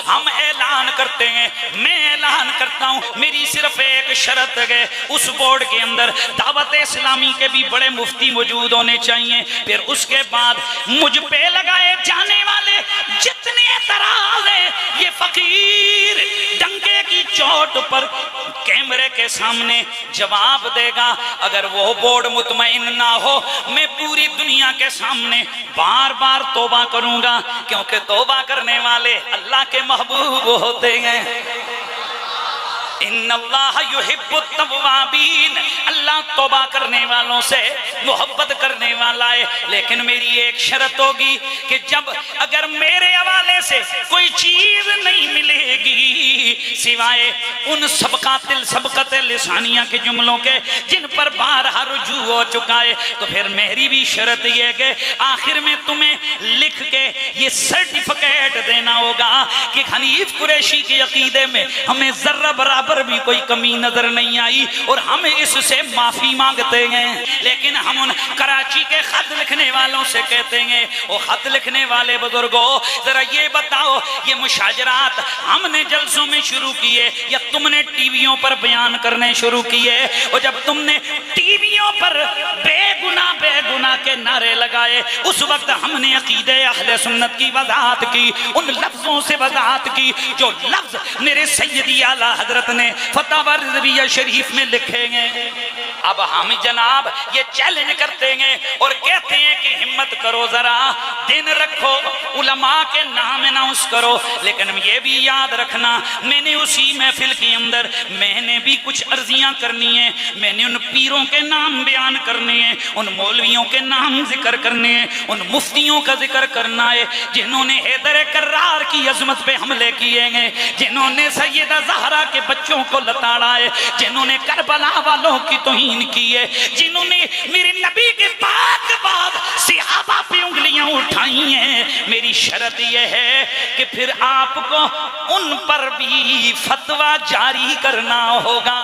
ہم اعلان کرتے ہیں، میں اعلان کرتا ہوں، میری صرف ایک شرط ہے، اس بورڈ کے اندر دعوت اسلامی کے بھی بڑے مفتی موجود ہونے چاہیے، پھر اس کے بعد مجھ پہ لگائے جانے والے جتنے اعتراض ہیں، یہ فقیر ڈنکے کی چوٹ پر کیمرے کے سامنے جواب دے گا۔ اگر وہ بورڈ مطمئن نہ ہو، میں پوری دنیا کے سامنے بار بار توبہ کروں گا، کیونکہ توبہ کرنے والے اللہ کے محبوب ہوتے ہیں۔ ان اللہ یحب التوابین، اللہ توبہ کرنے والوں سے محبت کرنے والا ہے، لیکن میری ایک شرط ہوگی کہ جب اگر میرے حوالے سے کوئی چیز نہیں ملے گی سوائے ان سبقت لسانیہ کے جملوں کے جن پر بارہا رجوع ہو چکا ہے، تو پھر میری بھی شرط یہ ہے کہ آخر میں تمہیں لکھ کے یہ سرٹیفکیٹ دینا ہوگا کہ حنیف قریشی کے عقیدے میں ہمیں ذرہ برابر بھی کوئی کمی نظر نہیں آئی اور ہم اس سے معافی مانگتے ہیں۔ لیکن ہم ان کراچی کے خط لکھنے والوں سے کہتے ہیں، وہ خط لکھنے والے بزرگوں ذرا یہ بتاؤ، یہ مشاجرات ہم نے جلسوں میں شروع کیے یا تم نے ٹی ویوں پر بیان کرنے شروع کیے؟ اور جب تم نے ٹی ویوں پر بے گناہ کے نعرے لگائے، اس وقت ہم نے عقیدہ اہل سنت کی وضاحت کی، ان لفظوں سے وضاحت کی جو لفظ میرے سیدی اعلیٰ حضرت نے فتح رضویہ شریف میں لکھے گئے۔ اب ہم جناب یہ چیلنج کرتے ہیں اور کہتے ہیں کہ ہمت کرو، ذرا دن رکھو، علماء کے نام اناؤنس کرو، لیکن یہ بھی یاد رکھنا میں نے اسی محفل کے اندر میں نے بھی کچھ عرضیاں کرنی ہیں، میں نے ان پیروں کے نام بیان کرنے ہیں، ان مولویوں کے نام ذکر کرنے ہیں، ان مفتیوں کا ذکر کرنا ہے جنہوں نے حیدر کرار کی عظمت پہ حملے کیے ہیں، جنہوں نے سیدہ زہرا کے بچوں کو لتاڑا ہے، جنہوں نے کربلا والوں کی توہین کی ہے، جنہوں نے میرے نبی کے پاک بعد صحابہ پہ انگلیاں اٹھائی ہیں۔ میری شرط یہ ہے کہ پھر آپ کو ان پر بھی فتویٰ جاری کرنا ہوگا۔